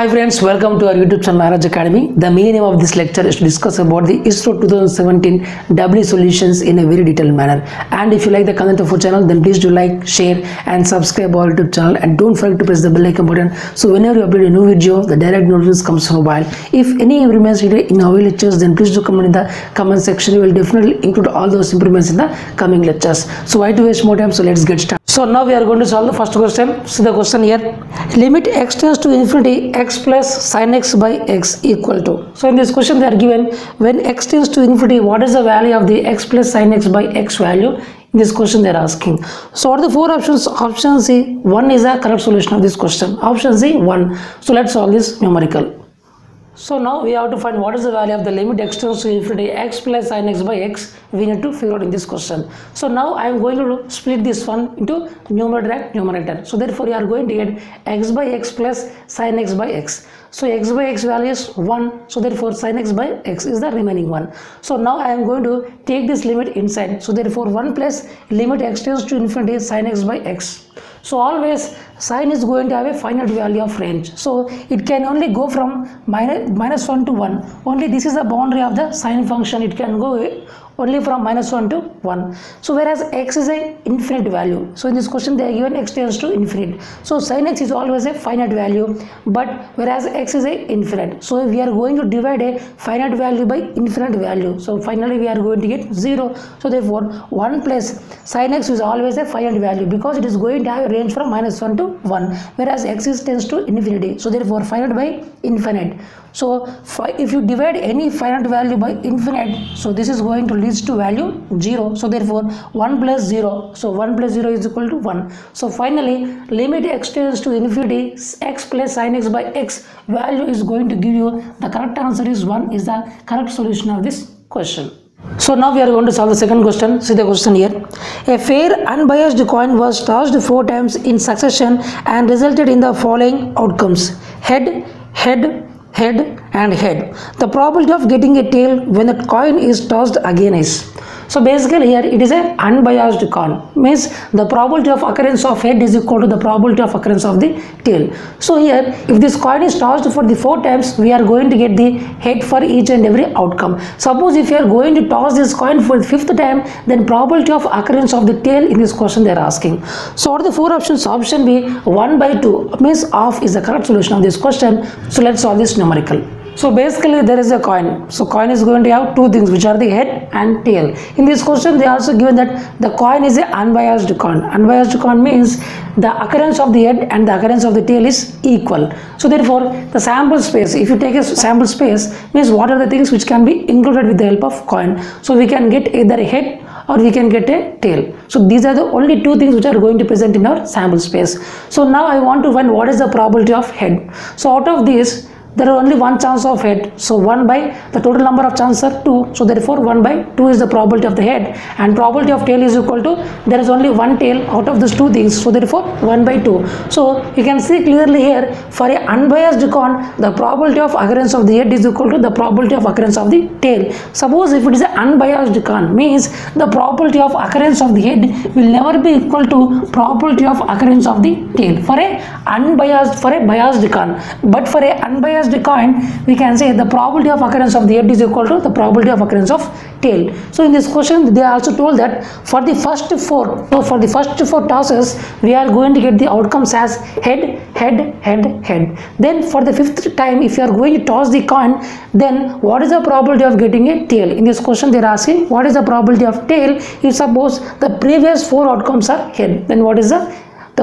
Hi friends, welcome to our YouTube channel Nagaraj Academy. The main aim of this lecture is to discuss about the ISRO 2017 W solutions in a very detailed manner. And if you like the content of our channel, then please do like, share and subscribe our YouTube channel, and don't forget to press the bell icon button. So whenever you upload a new video, the direct notification comes on mobile. If any improvements needed in our lectures, then please do comment in the comment section. We will definitely include all those improvements in the coming lectures. So why to waste more time? So let's get started. So now we are going to solve the first question. See the question here. Limit x tends to infinity, x plus sin x by x equal to. So in this question they are given when x tends to infinity, what is the value of the x plus sin x by x value? In this question they are asking. So what are the four options? Option C, 1 is a correct solution of this question. Option C, 1. So let's solve this numerical. So now we have to find what is the value of the limit x tends to infinity, x plus sin x by x. We need to figure out in this question. So now I am going to split this one into numerator and numerator. So therefore you are going to get x by x plus sin x by x. So x by x value is 1. So therefore sin x by x is the remaining one. So now I am going to take this limit inside. So therefore 1 plus limit x tends to infinity sin x by x. So always sin is going to have a finite value of range. So it can only go from minus 1 to 1. Only this is the boundary of the sin function. It can go only from minus 1 to 1. So whereas x is a infinite value. So in this question they are given x tends to infinite. So sin x is always a finite value, but whereas x is a infinite. So we are going to divide a finite value by infinite value. So finally we are going to get 0. So therefore 1 plus sin x is always a finite value because it is going to have a range from minus 1 to 1, whereas x is tends to infinity. So therefore finite by infinite. So if you divide any finite value by infinite, so this is going to lead to value 0. So therefore 1 plus 0. So 1 plus 0 is equal to 1. So finally limit x tends to infinity, x plus sin x by x value is going to give you the correct answer is 1 is the correct solution of this question. So now we are going to solve the second question. See the question here. A fair unbiased coin was tossed 4 times in succession and resulted in the following outcomes: head, head, head and head. The probability of getting a tail when the coin is tossed again is. So basically here it is a unbiased coin, means the probability of occurrence of head is equal to the probability of occurrence of the tail. So here if this coin is tossed for the 4 times, we are going to get the head for each and every outcome. Suppose if you are going to toss this coin for the 5th time, then probability of occurrence of the tail in this question they are asking. So what are the 4 options? Option B, 1 by 2 means half is the correct solution of this question. So let's solve this numerical. So basically there is a coin. So coin is going to have 2 things, which are the head and tail. In this question they also given that the coin is an unbiased coin. Unbiased coin means the occurrence of the head and the occurrence of the tail is equal. So therefore the sample space, if you take a sample space, means what are the things which can be included with the help of coin. So we can get either a head or we can get a tail. So these are the only 2 things which are going to present in our sample space. So now I want to find what is the probability of head. So out of these there are only 1 chance of head. So 1 by the total number of chances are 2. So therefore 1 by 2 is the probability of the head, and probability of tail is equal to, there is only 1 tail out of these 2 things. So therefore 1 by 2. So you can see clearly here for a unbiased coin, the probability of occurrence of the head is equal to the probability of occurrence of the tail. Suppose if it is an unbiased coin, means the probability of occurrence of the head will never be equal to probability of occurrence of the tail for a unbiased, for a biased coin. But for a unbiased coin, we can say the probability of occurrence of the head is equal to the probability of occurrence of tail. So in this question they also told that for the first 4, so for the first 4 tosses we are going to get the outcomes as head, head, head, head. Then for the 5th time if you are going to toss the coin, then what is the probability of getting a tail? In this question they are asking what is the probability of tail if suppose the previous 4 outcomes are head, then what is the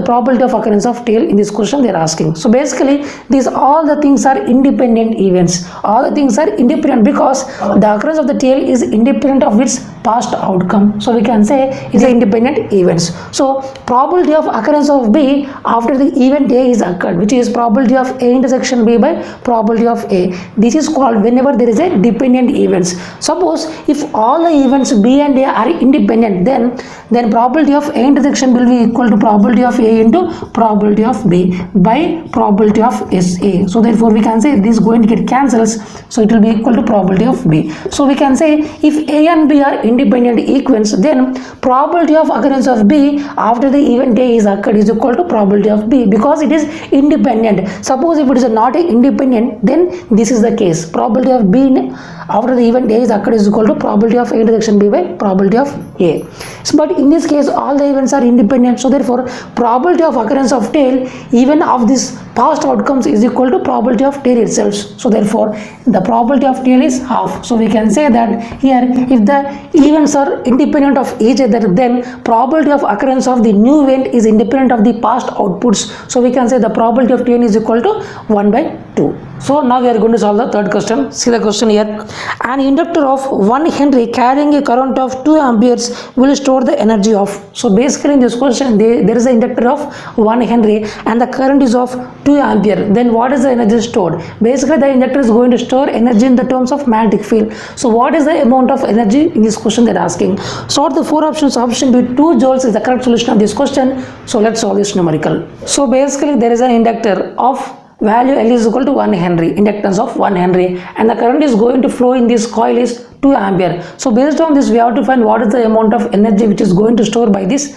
probability of occurrence of tail in this question they are asking. So basically these all the things are independent events. All the things are independent because the occurrence of the tail is independent of its past outcome. So we can say it's an independent events. So probability of occurrence of B after the event A is occurred, which is probability of A intersection B by probability of A. This is called whenever there is a dependent events. Suppose if all the events B and A are independent, then probability of A intersection will be equal to probability of A into probability of B by probability of SA. So therefore we can say this is going to get cancels. So it will be equal to probability of B. So we can say if A and B are independent, independent equants, then probability of occurrence of B after the event A is occurred is equal to probability of B, because it is independent. Suppose if it is not independent, then this is the case. Probability of B after the event A is occurred is equal to probability of A intersection B by probability of A. So, but in this case all the events are independent, so therefore probability of occurrence of tail even of this past outcomes is equal to probability of tail itself. So therefore the probability of tail is half. So we can say that here if the events are independent of each other, then probability of occurrence of the new event is independent of the past outputs. So we can say the probability of tail is equal to 1 by 2. So now we are going to solve the third question. See the question here. An inductor of 1 Henry carrying a current of 2 amperes will store the energy of. So basically in this question there is an inductor of 1 Henry and the current is of 2 ampere. Then what is the energy stored? Basically the inductor is going to store energy in the terms of magnetic field. So what is the amount of energy in this question they are asking? Sort the 4 options. Option B 2 joules is the correct solution of this question. So let's solve this numerical. So basically there is an inductor of value L is equal to 1 Henry, inductance of 1 Henry, and the current is going to flow in this coil is 2 ampere. So based on this we have to find what is the amount of energy which is going to store by this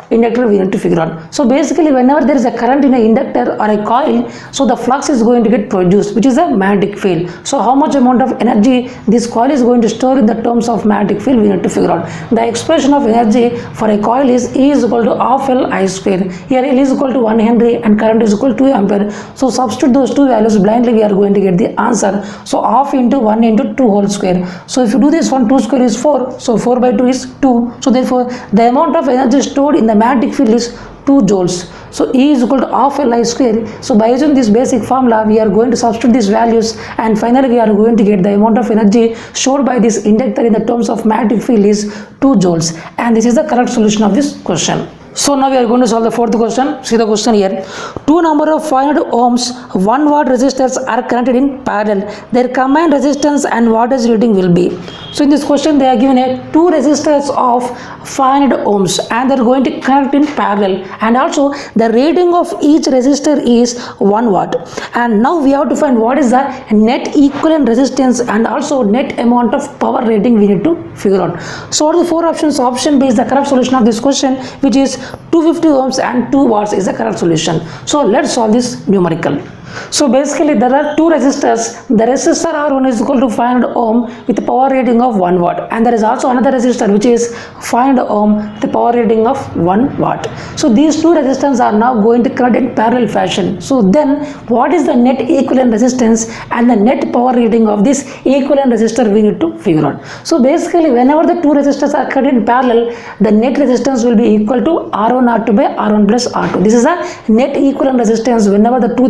inductor we need to figure out. So basically whenever there is a current in an inductor or a coil, so the flux is going to get produced, which is a magnetic field. So how much amount of energy this coil is going to store in the terms of magnetic field we need to figure out. The expression of energy for a coil is E is equal to half L I square. Here L is equal to 1 Henry and current is equal to 2 ampere. So substitute those two values blindly, we are going to get the answer. So half into 1 into 2 whole square. So if you do this one, 2 square is 4. So 4 by 2 is 2. So therefore the amount of energy stored in the magnetic field is 2 joules. So E is equal to half L I square. So by using this basic formula we are going to substitute these values and finally we are going to get the amount of energy stored by this inductor in the terms of magnetic field is 2 joules, and this is the correct solution of this question. So now we are going to solve the fourth question. See the question here. Two number of 500 ohms 1 watt resistors are connected in parallel. Their combined resistance and wattage reading will be. So in this question they are given a 2 resistors of 500 ohms and they are going to connect in parallel, and also the rating of each resistor is 1 watt. And now we have to find what is the net equivalent resistance and also net amount of power rating we need to figure out. So what are the 4 options? Option B is the correct solution of this question, which is 250 ohms and 2 watts is the correct solution. So let's solve this numerical. So basically there are 2 resistors. The resistor R1 is equal to 500 ohm with a power rating of 1 watt, and there is also another resistor which is 500 ohm with a power rating of 1 watt. So these 2 resistors are now going to connect in parallel fashion. So then what is the net equivalent resistance and the net power rating of this equivalent resistor we need to figure out. So basically whenever the 2 resistors are connected in parallel, the net resistance will be equal to R1 R2 by R1 plus R2. This is a net equivalent resistance whenever the 2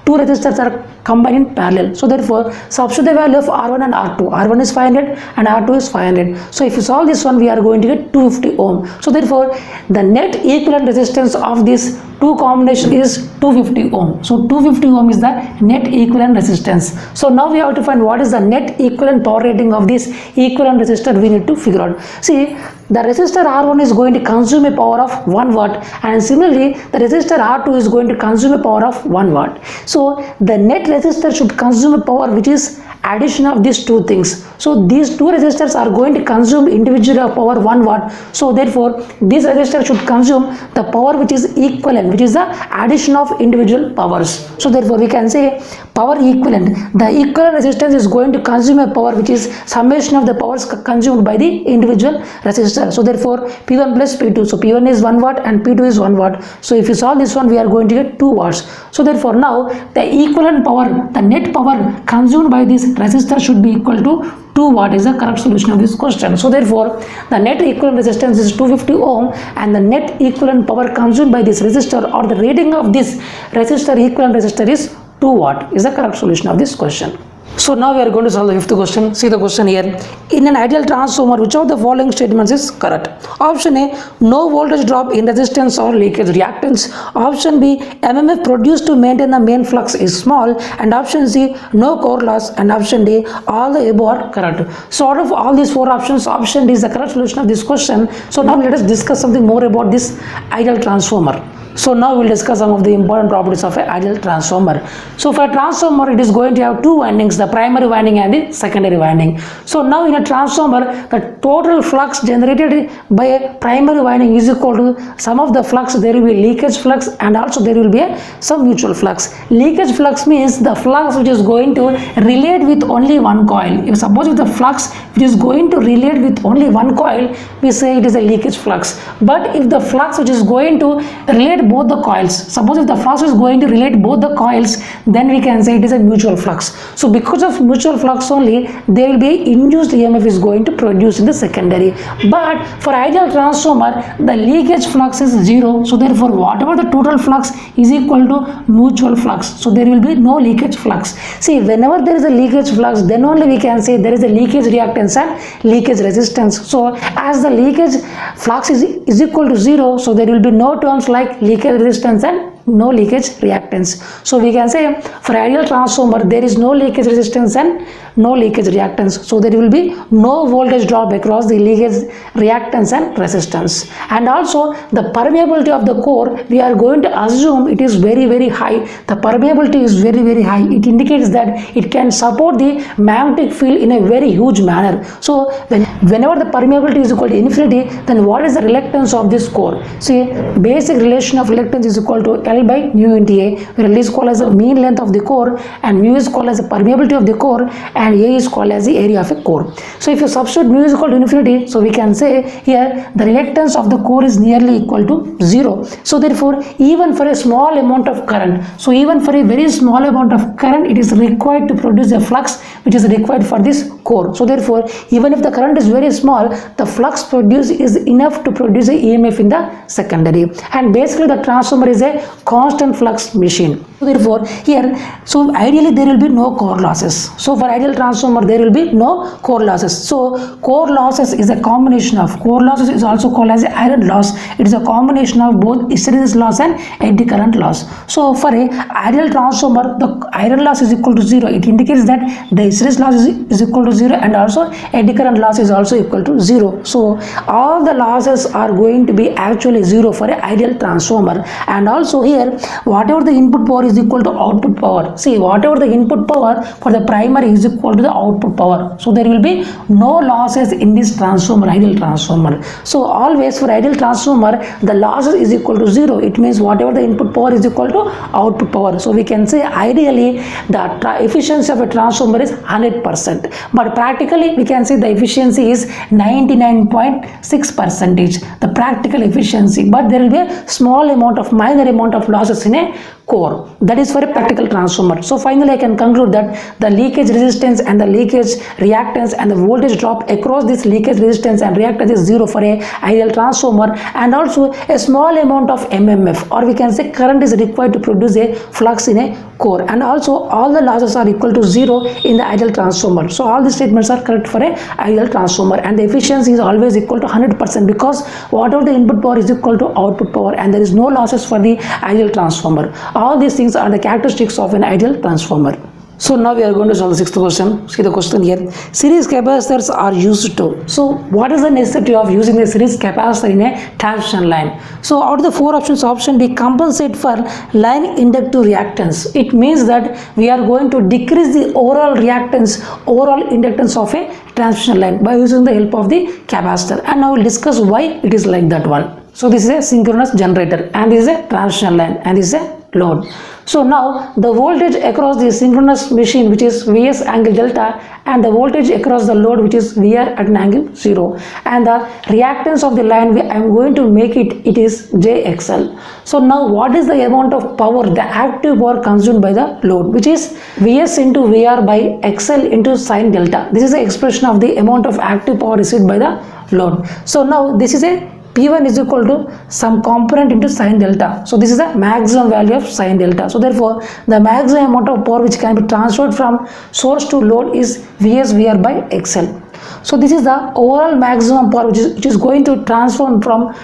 resistors are combined in parallel. So therefore substitute the value of R1 and R2. R1 is 500 and R2 is 500. So if you solve this one we are going to get 250 ohm. So therefore the net equivalent resistance of this 2 combination is 250 ohm. So 250 ohm is the net equivalent resistance. So now we have to find what is the net equivalent power rating of this equivalent resistor we need to figure out. See, the resistor R1 is going to consume a power of 1 watt, and similarly the resistor R2 is going to consume a power of 1 watt. So the net resistor should consume a power which is addition of these 2 things. So these 2 resistors are going to consume individually a power 1 watt. So therefore this resistor should consume the power which is equivalent, which is the addition of individual powers. So therefore we can say power equivalent. The equivalent resistance is going to consume a power which is summation of the powers consumed by the individual resistor. So therefore P1 plus P2. So P1 is 1 watt and P2 is 1 watt. So if you solve this one we are going to get 2 watts. So therefore now the equivalent power, the net power consumed by this resistor should be equal to 2 watt is the correct solution of this question. So therefore the net equivalent resistance is 250 ohm and the net equivalent power consumed by this resistor or the rating of this resistor equivalent resistor is 2 watt is the correct solution of this question. So now we are going to solve the fifth question. See the question here. In an ideal transformer, which of the following statements is correct? Option A, no voltage drop in resistance or leakage reactance. Option B, MMF produced to maintain the main flux is small. And option C, no core loss. And option D, all the above are correct. So out of all these 4 options, option D is the correct solution of this question. So now let us discuss something more about this ideal transformer. So now we'll discuss some of the important properties of an ideal transformer. So for a transformer, it is going to have two windings, the primary winding and the secondary winding. So now in a transformer, the total flux generated by a primary winding is equal to sum of the flux. There will be leakage flux and also there will be some mutual flux. Leakage flux means the flux which is going to relate with only one coil. If suppose if the flux which is going to relate with only one coil, we say it is a leakage flux. But if the flux which is going to relate both the coils, suppose if the flux is going to relate both the coils, then we can say it is a mutual flux. So because of mutual flux only, there will be induced EMF is going to produce in the secondary. But for ideal transformer, the leakage flux is 0. So therefore whatever the total flux is equal to mutual flux. So there will be no leakage flux. See, whenever there is a leakage flux, then only we can say there is a leakage reactance and leakage resistance. So as the leakage flux is equal to 0, so there will be no terms like leakage resistance and no leakage reactance. So we can say for ideal transformer there is no leakage resistance and no leakage reactance. So there will be no voltage drop across the leakage reactance and resistance. And also the permeability of the core, we are going to assume it is very high. The permeability is very high. It indicates that it can support the magnetic field in a very huge manner. So whenever the permeability is equal to infinity, then what is the reluctance of this core? See, basic relation of reluctance is equal to L by mu into A, where L is called as the mean length of the core and mu is called as the permeability of the core and A is called as the area of a core. So if you substitute mu is equal to infinity, so we can say here the reluctance of the core is nearly equal to 0. So therefore even for a small amount of current, so even for a very small amount of current, it is required to produce a flux which is required for this core. So therefore even if the current is very small, the flux produced is enough to produce a EMF in the secondary. And basically the transformer is a constant flux machine. So therefore here, so ideally there will be no core losses. So for ideal transformer there will be no core losses. So core losses is a combination of, core losses is also called as iron loss. It is a combination of both hysteresis loss and eddy current loss. So for a ideal transformer, the iron loss is equal to 0. It indicates that the hysteresis loss is equal to 0 and also eddy current loss is also equal to 0. So all the losses are going to be actually 0 for an ideal transformer. And also here, whatever the input power is equal to output power. See, whatever the input power for the primary is equal to the output power. So there will be no losses in this transformer, ideal transformer. So always for ideal transformer, the losses is equal to 0. It means whatever the input power is equal to output power. So we can say ideally the efficiency of a transformer is 100%. But practically we can say the efficiency is 99.6%. The practical efficiency. But there will be a small amount of, minor amount of losses in a core. That is for a practical transformer. So finally I can conclude that the leakage resistance and the leakage reactance and the voltage drop across this leakage resistance and reactance is 0 for a ideal transformer, and also a small amount of MMF, or we can say current, is required to produce a flux in a core, and also all the losses are equal to 0 in the ideal transformer. So all these statements are correct for a ideal transformer, and the efficiency is always equal to 100% because whatever the input power is equal to output power and there is no losses for the ideal transformer. All these things are the characteristics of an ideal transformer. So now we are going to solve the sixth question. See the question here. Series capacitors are used to. So what is the necessity of using the series capacitor in a transmission line? So out of the four options, option D, compensate for line inductive reactance. It means that we are going to decrease the overall reactance, overall inductance of a transmission line by using the help of the capacitor. And now we'll discuss why it is like that one. So this is a synchronous generator and this is a transmission line and this is a load. So now the voltage across the synchronous machine, which is Vs angle delta, and the voltage across the load, which is Vr at an angle 0, and the reactance of the line, I am going to make it is JXL. So now what is the amount of power, the active power consumed by the load, which is Vs into Vr by XL into sine delta. This is the expression of the amount of active power received by the load. So now this is a P1 is equal to some component into sine delta. So this is the maximum value of sine delta. So therefore the maximum amount of power which can be transferred from source to load is Vs Vr by XL. So this is the overall maximum power which is going to transform from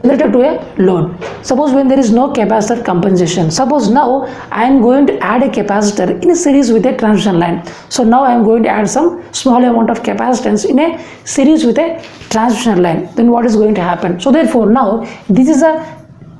generator to a load. Suppose when there is no capacitor compensation, suppose now I am going to add a capacitor in a series with a transmission line. So now I am going to add some small amount of capacitance in a series with a transmission line. Then what is going to happen? So therefore now this is a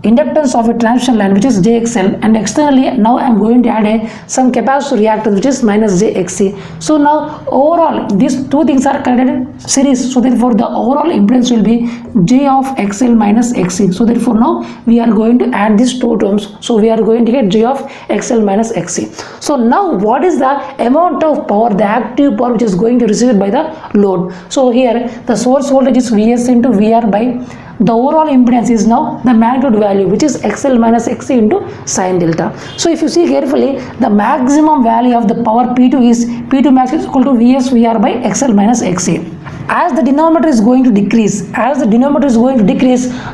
inductance of a transition line which is JXL, and externally now I am going to add some capacitor reactance which is minus JXC. So now overall these two things are connected in series, so therefore the overall impedance will be J of XL minus XC. So therefore now we are going to add these two terms, so we are going to get J of XL minus XC. So now what is the amount of power, the active power which is going to receive by the load? So here the source voltage is Vs into VR by the overall impedance is now the magnitude value which is XL minus XC into sin delta. So if you see carefully, the maximum value of the power P2 is P2 max is equal to Vs VR by XL minus XC. As the denominator is going to decrease,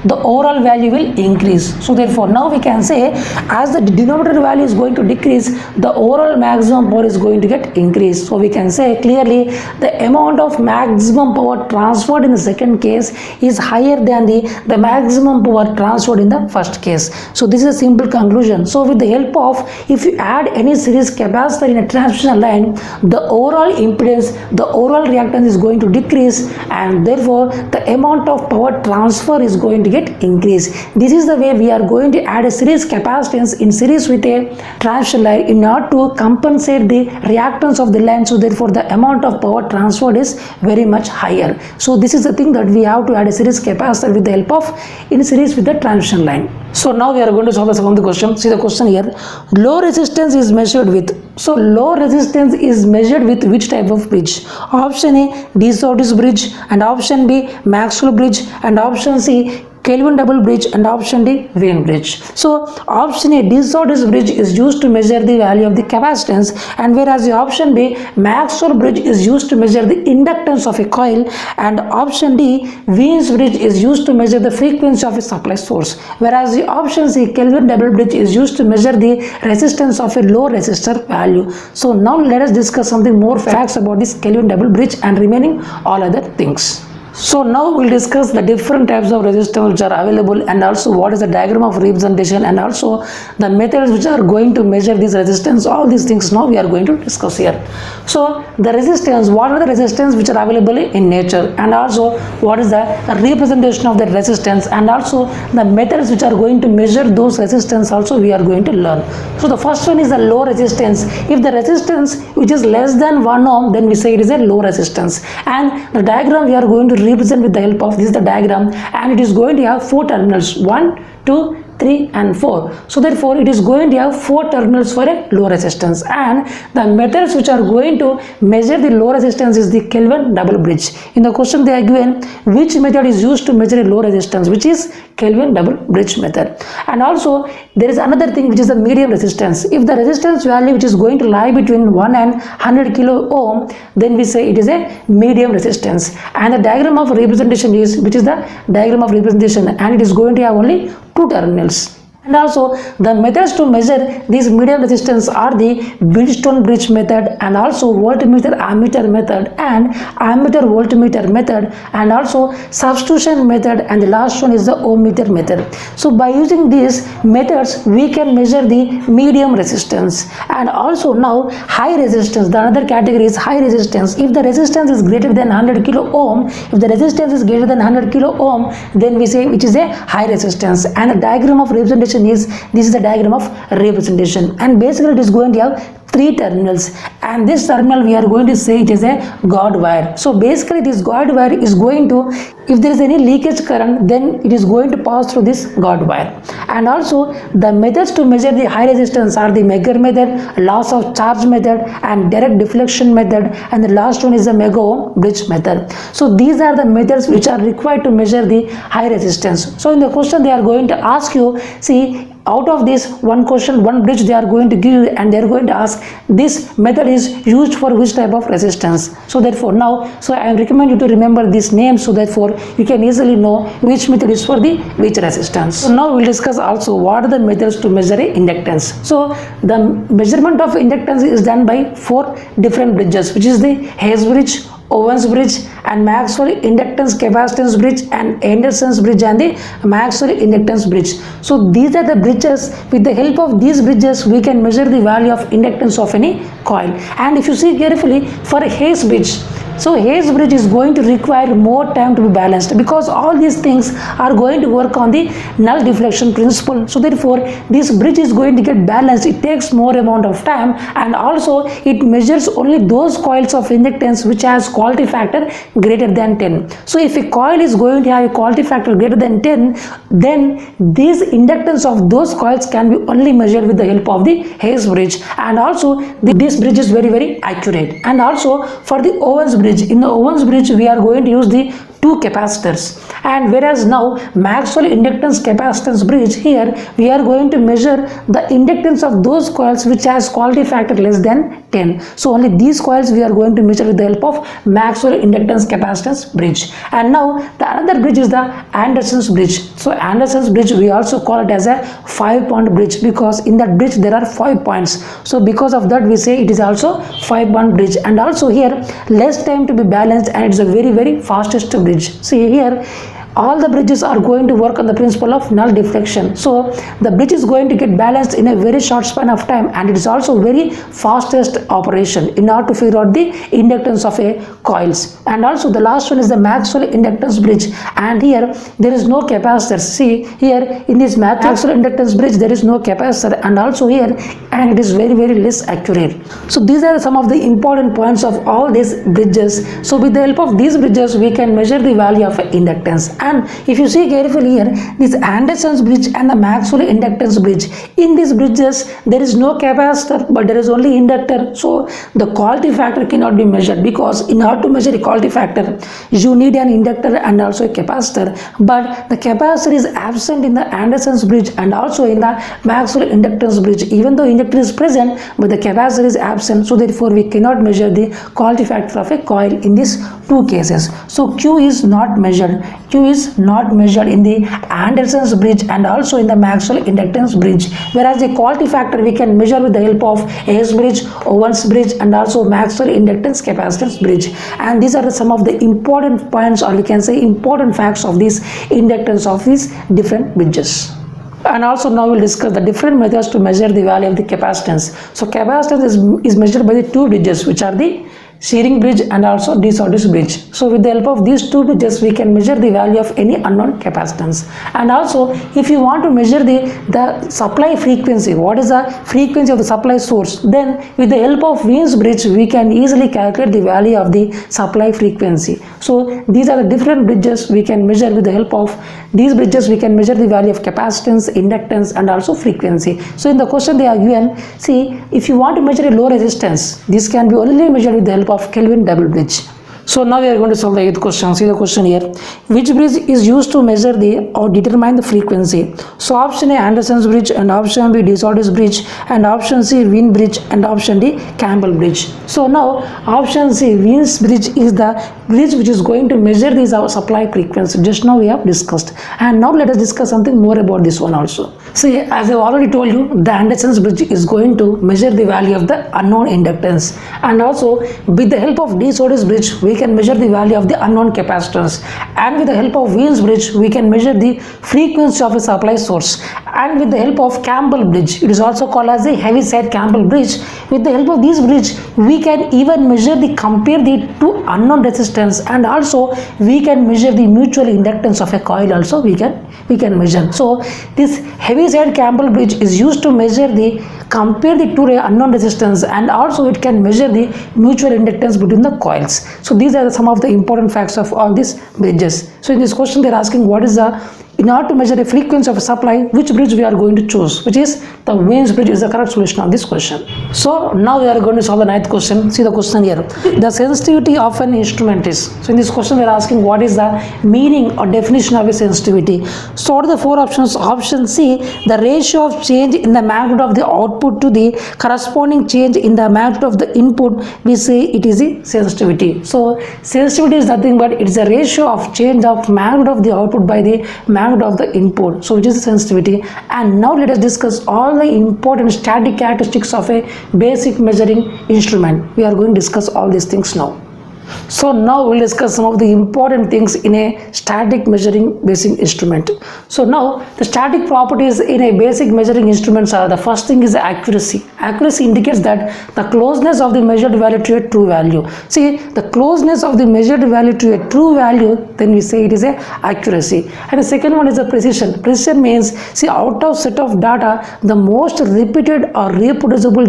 the overall value will increase. So therefore now we can say as the denominator value is going to decrease, the overall maximum power is going to get increased. So we can say clearly the amount of maximum power transferred in the second case is higher than the maximum power transferred in the first case. So this is a simple conclusion. So with the help of, if you add any series capacitor in a transmission line, the overall impedance, the overall reactance is going to decrease, and therefore the amount of power transfer is going to get increased. This is the way we are going to add a series capacitance in series with a transmission line in order to compensate the reactance of the line. So therefore the amount of power transferred is very much higher. So this is the thing that we have to add a series capacitor with the help of in series with the transmission line. So now we are going to solve the second question. See the question here. Low resistance is measured with. So low resistance is measured with which type of bridge? Option A, de Sautis bridge, and option B, Maxwell bridge, and option C, Kelvin double bridge, and option D, Wien bridge. So option A, de Sautis bridge is used to measure the value of the capacitance, and whereas the option B, Maxwell bridge is used to measure the inductance of a coil, and option D, Wien's bridge is used to measure the frequency of a supply source, whereas the option C, Kelvin double bridge is used to measure the resistance of a low resistor value. So now let us discuss something more facts about this Kelvin double bridge and remaining all other things. So now we'll discuss the different types of resistors which are available, and also what is the diagram of representation, and also the methods which are going to measure this resistance. All these things now we are going to discuss here. So the resistance, what are the resistance which are available in nature, and also what is the representation of that resistance, and also the methods which are going to measure those resistance also we are going to learn. So the first one is the low resistance. If the resistance which is less than 1 ohm, then we say it is a low resistance, and the diagram we are going to represent with the help of this is the diagram, and it is going to have 4 terminals, 1, 2, 3 and 4. So therefore it is going to have 4 terminals for a low resistance, and the methods which are going to measure the low resistance is the Kelvin double bridge. In the question they are given which method is used to measure a low resistance, which is Kelvin double bridge method. And also there is another thing which is the medium resistance. If the resistance value which is going to lie between 1 and 100 kilo ohm, then we say it is a medium resistance, and the diagram of representation is, which is the diagram of representation, and it is going to have only 2 terminals. And also the methods to measure these medium resistance are the Bridgestone bridge method, and also voltmeter ammeter method, and ammeter voltmeter method, and also substitution method, and the last one is the ohm meter method. So by using these methods we can measure the medium resistance. And also now high resistance, the another category is high resistance. If the resistance is greater than 100 kilo ohm, if the resistance is greater than 100 kilo ohm, then we say which is a high resistance. And the diagram of representation is, this is the diagram of representation, and basically it is going to have 3 terminals, and this terminal we are going to say it is a guard wire. So basically this guard wire is going to, if there is any leakage current, then it is going to pass through this guard wire. And also the methods to measure the high resistance are the Megger method, loss of charge method, and direct deflection method, and the last one is the mega ohm bridge method. So these are the methods which are required to measure the high resistance. So in the question they are going to ask you, see, out of this one question, one bridge they are going to give you, and they are going to ask this method is used for which type of resistance. So therefore now, so I recommend you to remember these names, so therefore you can easily know which method is for the which resistance. So now we'll discuss also what are the methods to measure a inductance. So the measurement of inductance is done by 4 different bridges, which is the Hayes bridge, Owens bridge, and Maxwell inductance capacitance bridge, and Anderson's bridge, and the Maxwell inductance bridge. So these are the bridges. With the help of these bridges we can measure the value of inductance of any coil. And if you see carefully, for a Hayes bridge, So Hayes bridge is going to require more time to be balanced, because all these things are going to work on the null deflection principle. So therefore this bridge is going to get balanced. It takes more amount of time, and also it measures only those coils of inductance which has quality factor greater than 10. So if a coil is going to have a quality factor greater than 10, then these inductance of those coils can be only measured with the help of the Hayes bridge. And also this bridge is very accurate. And also for the Owens bridge, in the Owens bridge we are going to use the two capacitors, and whereas now Maxwell inductance capacitance bridge, here we are going to measure the inductance of those coils which has quality factor less than 10. So only these coils we are going to measure with the help of Maxwell inductance capacitance bridge. And now the another bridge is the Anderson's bridge. So Anderson's bridge we also call it as a 5-point bridge, because in that bridge there are 5 points. So because of that we say it is also 5-point bridge. And also here less time to be balanced, and it's a very fastest bridge. See here, all the bridges are going to work on the principle of null deflection. So the bridge is going to get balanced in a very short span of time, and it is also very fastest operation in order to figure out the inductance of a coils. And also the last one is the Maxwell inductance bridge, and here there is no capacitor. See here in this Maxwell inductance bridge there is no capacitor, and also here, and it is very less accurate. So these are some of the important points of all these bridges. So with the help of these bridges we can measure the value of inductance. And if you see carefully here, this Anderson's bridge and the Maxwell inductance bridge, in these bridges there is no capacitor but there is only inductor. So the quality factor cannot be measured, because in order to measure a quality factor you need an inductor and also a capacitor, but the capacitor is absent in the Anderson's bridge and also in the Maxwell inductance bridge. Even though inductor is present but the capacitor is absent, so therefore we cannot measure the quality factor of a coil in these two cases. So Q is not measured. Q is not measured in the Anderson's bridge and also in the Maxwell inductance bridge, whereas the quality factor we can measure with the help of Hayes bridge, Owens bridge, and also Maxwell inductance capacitance bridge. And these are some of the important points, or we can say important facts of this inductance of these different bridges. And also now we'll discuss the different methods to measure the value of the capacitance. So capacitance is measured by the two bridges, which are the Shearing bridge and also de Sauty's bridge. So with the help of these two bridges we can measure the value of any unknown capacitance. And also if you want to measure the supply frequency, what is the frequency of the supply source, then with the help of Wien's bridge we can easily calculate the value of the supply frequency. So these are the different bridges we can measure. With the help of these bridges we can measure the value of capacitance, inductance, and also frequency. So in the question they are given, see, if you want to measure a low resistance, this can be only measured with the help of Kelvin double bridge. So now we are going to solve the 8th question. See the question here. Which bridge is used to measure or determine the frequency? So option A, Anderson's bridge, and option B, de Sauty's bridge, and option C, Wien bridge, and option D, Campbell bridge. So now option C, Wien's bridge, is the bridge which is going to measure this supply frequency. Just now we have discussed. And now let us discuss something more about this one also. See, as I have already told you, the Anderson's bridge is going to measure the value of the unknown inductance. And also with the help of de Sauty's bridge we can measure the value of the unknown capacitance, and with the help of Wien's bridge we can measure the frequency of a supply source, and with the help of Campbell bridge, it is also called as a Heaviside Campbell bridge, with the help of this bridge we can even compare the two unknown resistance, and also we can measure the mutual inductance of a coil also we can measure. So this Heaviside Campbell bridge is used to compare the two unknown resistance, and also it can measure the mutual inductance between the coils. So these are some of the important facts of all these bridges. So in this question they are asking what is in order to measure the frequency of a supply, which bridge we are going to choose, which is the Wien's bridge is the correct solution of this question. So now we are going to solve the 9th question. See the question here. The sensitivity of an instrument is. So in this question we are asking what is the meaning or definition of a sensitivity. So what are the four options? Option C, the ratio of change in the magnitude of the output to the corresponding change in the magnitude of the input, we say it is the sensitivity. So sensitivity is nothing but it is a ratio of change of magnitude of the output by the magnitude of the input, so which is the sensitivity. And now let us discuss all the important static characteristics of a basic measuring instrument. We are going to discuss all these things now. So now we'll discuss some of the important things in a static measuring basic instrument. So now the static properties in a basic measuring instruments are, the first thing is accuracy. Accuracy indicates that the closeness of the measured value to a true value. See, the closeness of the measured value to a true value, then we say it is a accuracy. And the second one is the precision. Precision means, see, out of set of data, the most repeated or reproducible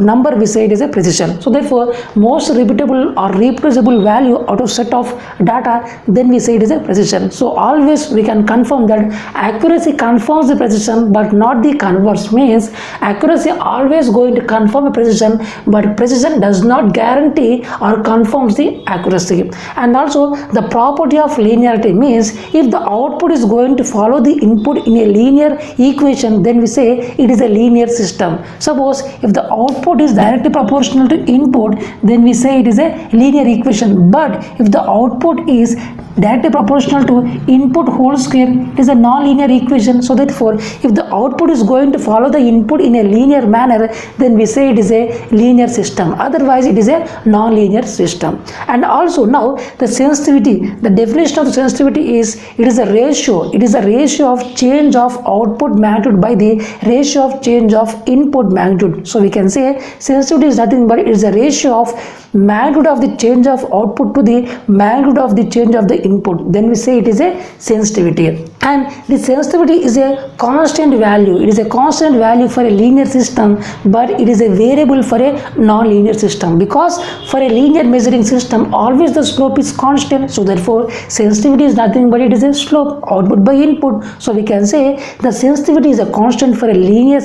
number, we say it is a precision. So therefore, most repeatable or reproducible value out of set of data, then we say it is a precision. So always we can confirm that accuracy confirms the precision, but not the converse. Means accuracy always going to confirm a precision, but precision does not guarantee or confirms the accuracy. And also the property of linearity means, if the output is going to follow the input in a linear equation, then we say it is a linear system. Suppose if the output is directly proportional to input, then we say it is a linear equation. But if the output is directly proportional to input whole square, it is a non-linear equation. So therefore, if the output is going to follow the input in a linear manner, then we say it is a linear system. Otherwise, it is a non-linear system. And also now the sensitivity, the definition of sensitivity is, it is a ratio. It is a ratio of change of output magnitude by the ratio of change of input magnitude. So we can say sensitivity is nothing but it is a ratio of magnitude of the change of output to the magnitude of the change of the input. Then we say it is a sensitivity. And the sensitivity is a constant value. It is a constant value for a linear system, but it is a variable for a non-linear system, because for a linear measuring system always the slope is constant. So therefore sensitivity is nothing but it is a slope, output by input. So we can say the sensitivity is a constant for a linear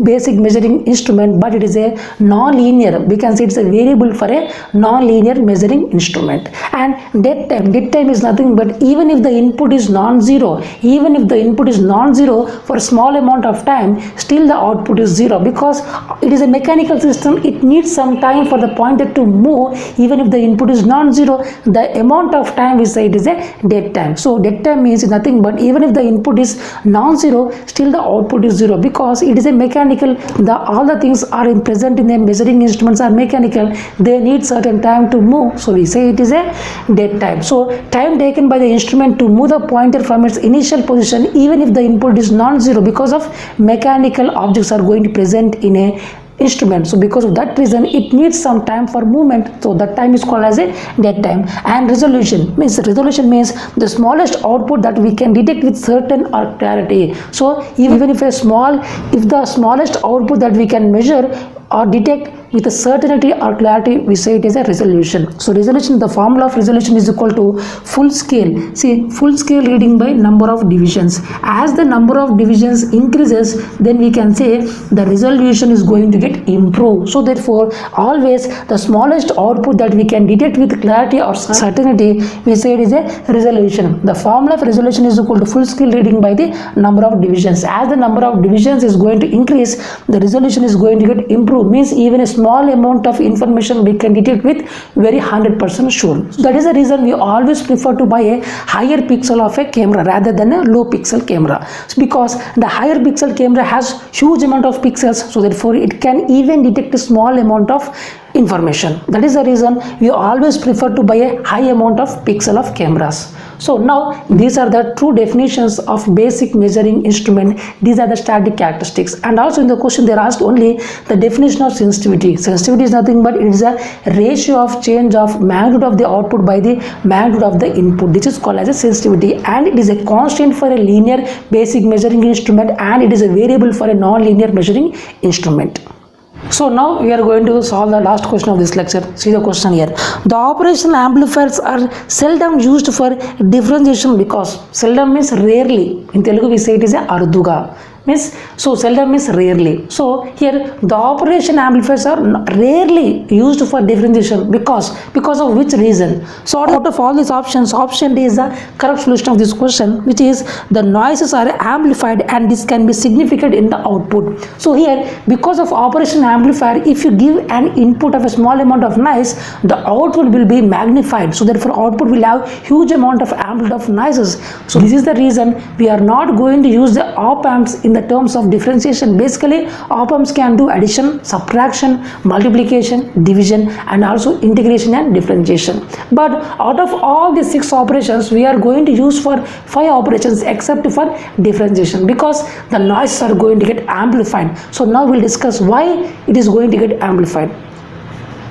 basic measuring instrument, but it is a non-linear. We can say it's a variable for a non-linear measuring instrument. And dead time is nothing but, even if the input is non-zero, even if the input is non-zero for a small amount of time, still the output is zero, because it is a mechanical system. It needs some time for the pointer to move. Even if the input is non-zero, the amount of time we say it is a dead time. So dead time means nothing but, even if the input is non-zero, still the output is zero, because it is a mechanical. All the things are present in the measuring instruments are mechanical. They need certain time to move. So we say it is a dead time. So time taken by the instrument to move the pointer from its initial position, even if the input is non-zero, because of mechanical objects are going to present in a instrument. So because of that reason, it needs some time for movement. So that time is called as a dead time. And resolution means the smallest output that we can detect with certain or clarity. So even if the smallest output that we can measure or detect with a certainty or clarity, we say it is a resolution. So resolution, the formula of resolution is equal to full scale. See, full scale reading by number of divisions. As the number of divisions increases, then we can say the resolution is going to get improved. So therefore, always the smallest output that we can detect with clarity or certainty, we say it is a resolution. The formula of resolution is equal to full scale reading by the number of divisions. As the number of divisions is going to increase, the resolution is going to get improved. Means even a small amount of information we can detect with very 100% sure. That is the reason we always prefer to buy a higher pixel of a camera rather than a low pixel camera, because the higher pixel camera has huge amount of pixels, so therefore it can even detect a small amount of information. That is the reason we always prefer to buy a high amount of pixel of cameras. So now these are the true definitions of basic measuring instrument. These are the static characteristics. And also in the question they are asked only the definition of sensitivity. Sensitivity is nothing but it is a ratio of change of magnitude of the output by the magnitude of the input. This is called as a sensitivity, and it is a constant for a linear basic measuring instrument, and it is a variable for a non-linear measuring instrument. So now we are going to solve the last question of this lecture. See the question here. The operational amplifiers are seldom used for differentiation, because seldom means rarely. In Telugu we say it is a arduga. Means, so seldom means rarely. So here the operation amplifiers are rarely used for differentiation, because of which reason? So out of all these options, option D is the correct solution of this question, which is the noises are amplified and this can be significant in the output. So here, because of operation amplifier, if you give an input of a small amount of noise, the output will be magnified. So therefore output will have huge amount of amplitude of noises. So this is the reason we are not going to use the op amps in in the terms of differentiation. Basically, op-amps can do addition, subtraction, multiplication, division, and also integration and differentiation. But out of all these 6 operations, we are going to use for 5 operations except for differentiation, because the noises are going to get amplified. So now we'll discuss why it is going to get amplified.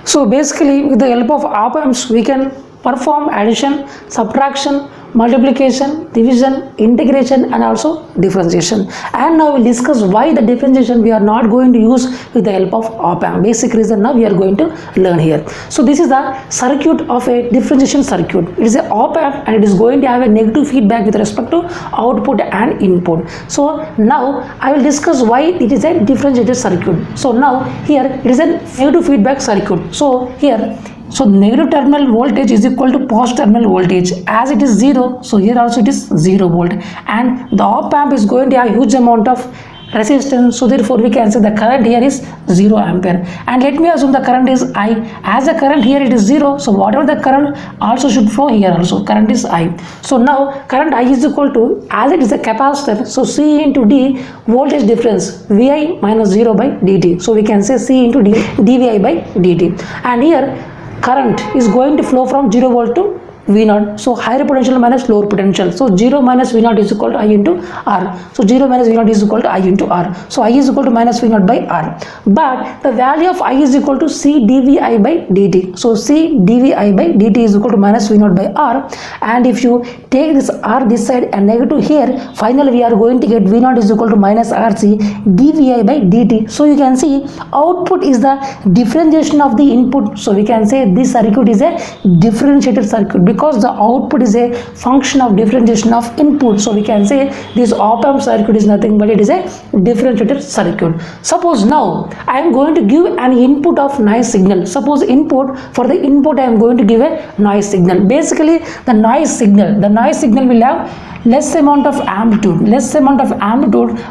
So basically, with the help of op-amps, we can perform addition, subtraction, multiplication, division, integration, and also differentiation. And now we'll discuss why the differentiation we are not going to use with the help of op-amp. Basic reason now we are going to learn here. So this is the circuit of a differentiation circuit. It is a op-amp and it is going to have a negative feedback with respect to output and input. So now I will discuss why it is a differentiated circuit. So now here it is a negative feedback circuit. So here, so negative terminal voltage is equal to positive terminal voltage. As it is 0, so here also it is 0 volt, and the op amp is going to have huge amount of resistance, so therefore we can say the current here is 0 ampere. And let me assume the current is I. As the current here it is 0, so whatever the current also should flow here also, current is I. So now current I is equal to, as it is a capacitor, so C into D, voltage difference VI minus 0 by dt. So we can say C into D, dVi by dt. And here current is going to flow from 0 volt to V0. So higher potential minus lower potential. So 0 minus V0 is equal to I into R. So 0 minus V0 is equal to I into R. So I is equal to minus V0 by R. But the value of I is equal to C dVi by dt. So C dVi by dt is equal to minus V0 by R. And if you take this R this side and negative here, finally we are going to get V0 is equal to minus RC dVi by dt. So you can see output is the differentiation of the input. So we can say this circuit is a differentiated circuit, because the output is a function of differentiation of input. So we can say this op-amp circuit is nothing but it is a differentiated circuit. Suppose now I am going to give an input of noise signal. Suppose input, for the input I am going to give a noise signal. Basically the noise signal will have less amount of amplitude,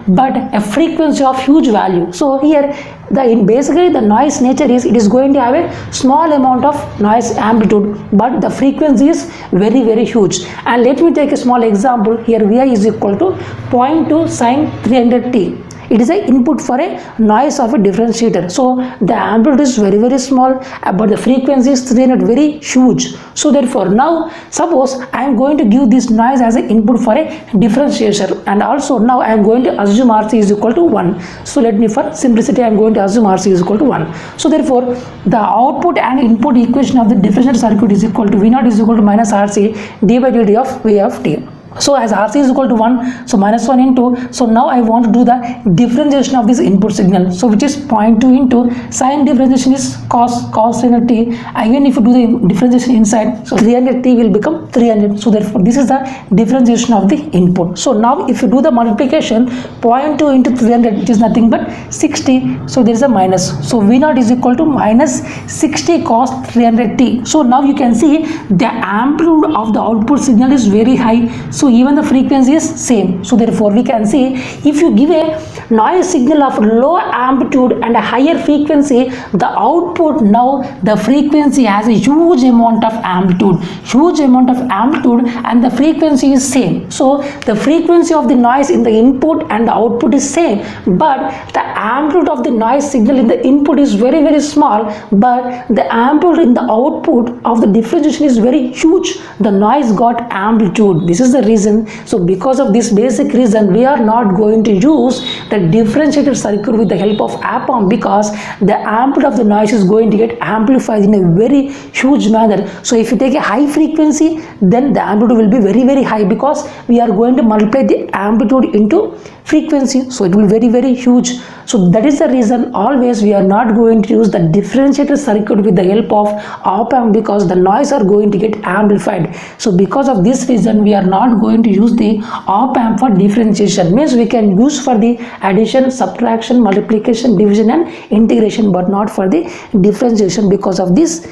but a frequency of huge value. So here basically the noise nature is, it is going to have a small amount of noise amplitude, but the frequency is very very huge. And let me take a small example. Here Vi is equal to 0.2 sin 300t. It is an input for a noise of a differentiator. So the amplitude is very very small, but the frequency is 300, very huge. So therefore now suppose I am going to give this noise as an input for a differentiator, and also now I am going to assume RC is equal to 1. So let me, for simplicity, I am going to assume RC is equal to 1. So therefore the output and input equation of the differentiator circuit is equal to V0 is equal to minus RC d by dt of V of t. So as RC is equal to 1, so minus 1 into, so now I want to do the differentiation of this input signal, so which is 0.2 into sine differentiation is cos 300t. Again if you do the differentiation inside, so 300t will become 300. So therefore this is the differentiation of the input. So now if you do the multiplication, 0.2 into 300, it is nothing but 60. So there is a minus. So V0 is equal to minus 60 cos 300t. So now you can see the amplitude of the output signal is very high. So even the frequency is same. So therefore we can see if you give a noise signal of low amplitude and a higher frequency, the output, now the frequency has a huge amount of amplitude, and the frequency is same. So the frequency of the noise in the input and the output is same, but the amplitude of the noise signal in the input is very very small, but the amplitude in the output of the differentiation is very huge. The noise got amplitude. This is the reason. So because of this basic reason, we are not going to use the differentiated circuit with the help of op-amp, because the amplitude of the noise is going to get amplified in a very huge manner. So if you take a high frequency, then the amplitude will be very very high, because we are going to multiply the amplitude into frequency, so it will be very very huge. So that is the reason always we are not going to use the differentiated circuit with the help of op-amp, because the noise are going to get amplified. So because of this reason, we are not going to use the op-amp for differentiation. Means we can use for the addition, subtraction, multiplication, division and integration, but not for the differentiation because of this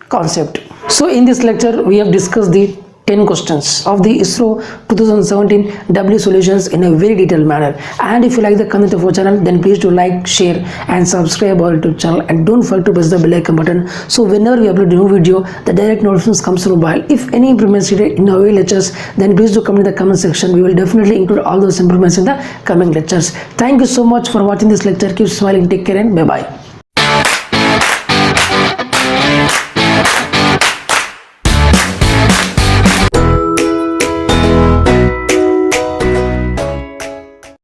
concept. So in this lecture we have discussed the 10 questions of the ISRO 2017 W solutions in a very detailed manner. And if you like the content of our channel, then please do like, share and subscribe our YouTube channel, and don't forget to press the bell icon button so whenever we upload a new video, the direct notifications comes to mobile. If any improvements needed in our lectures, then please do comment in the comment section. We will definitely include all those improvements in the coming lectures. Thank you so much for watching this lecture. Keep smiling, take care and bye bye.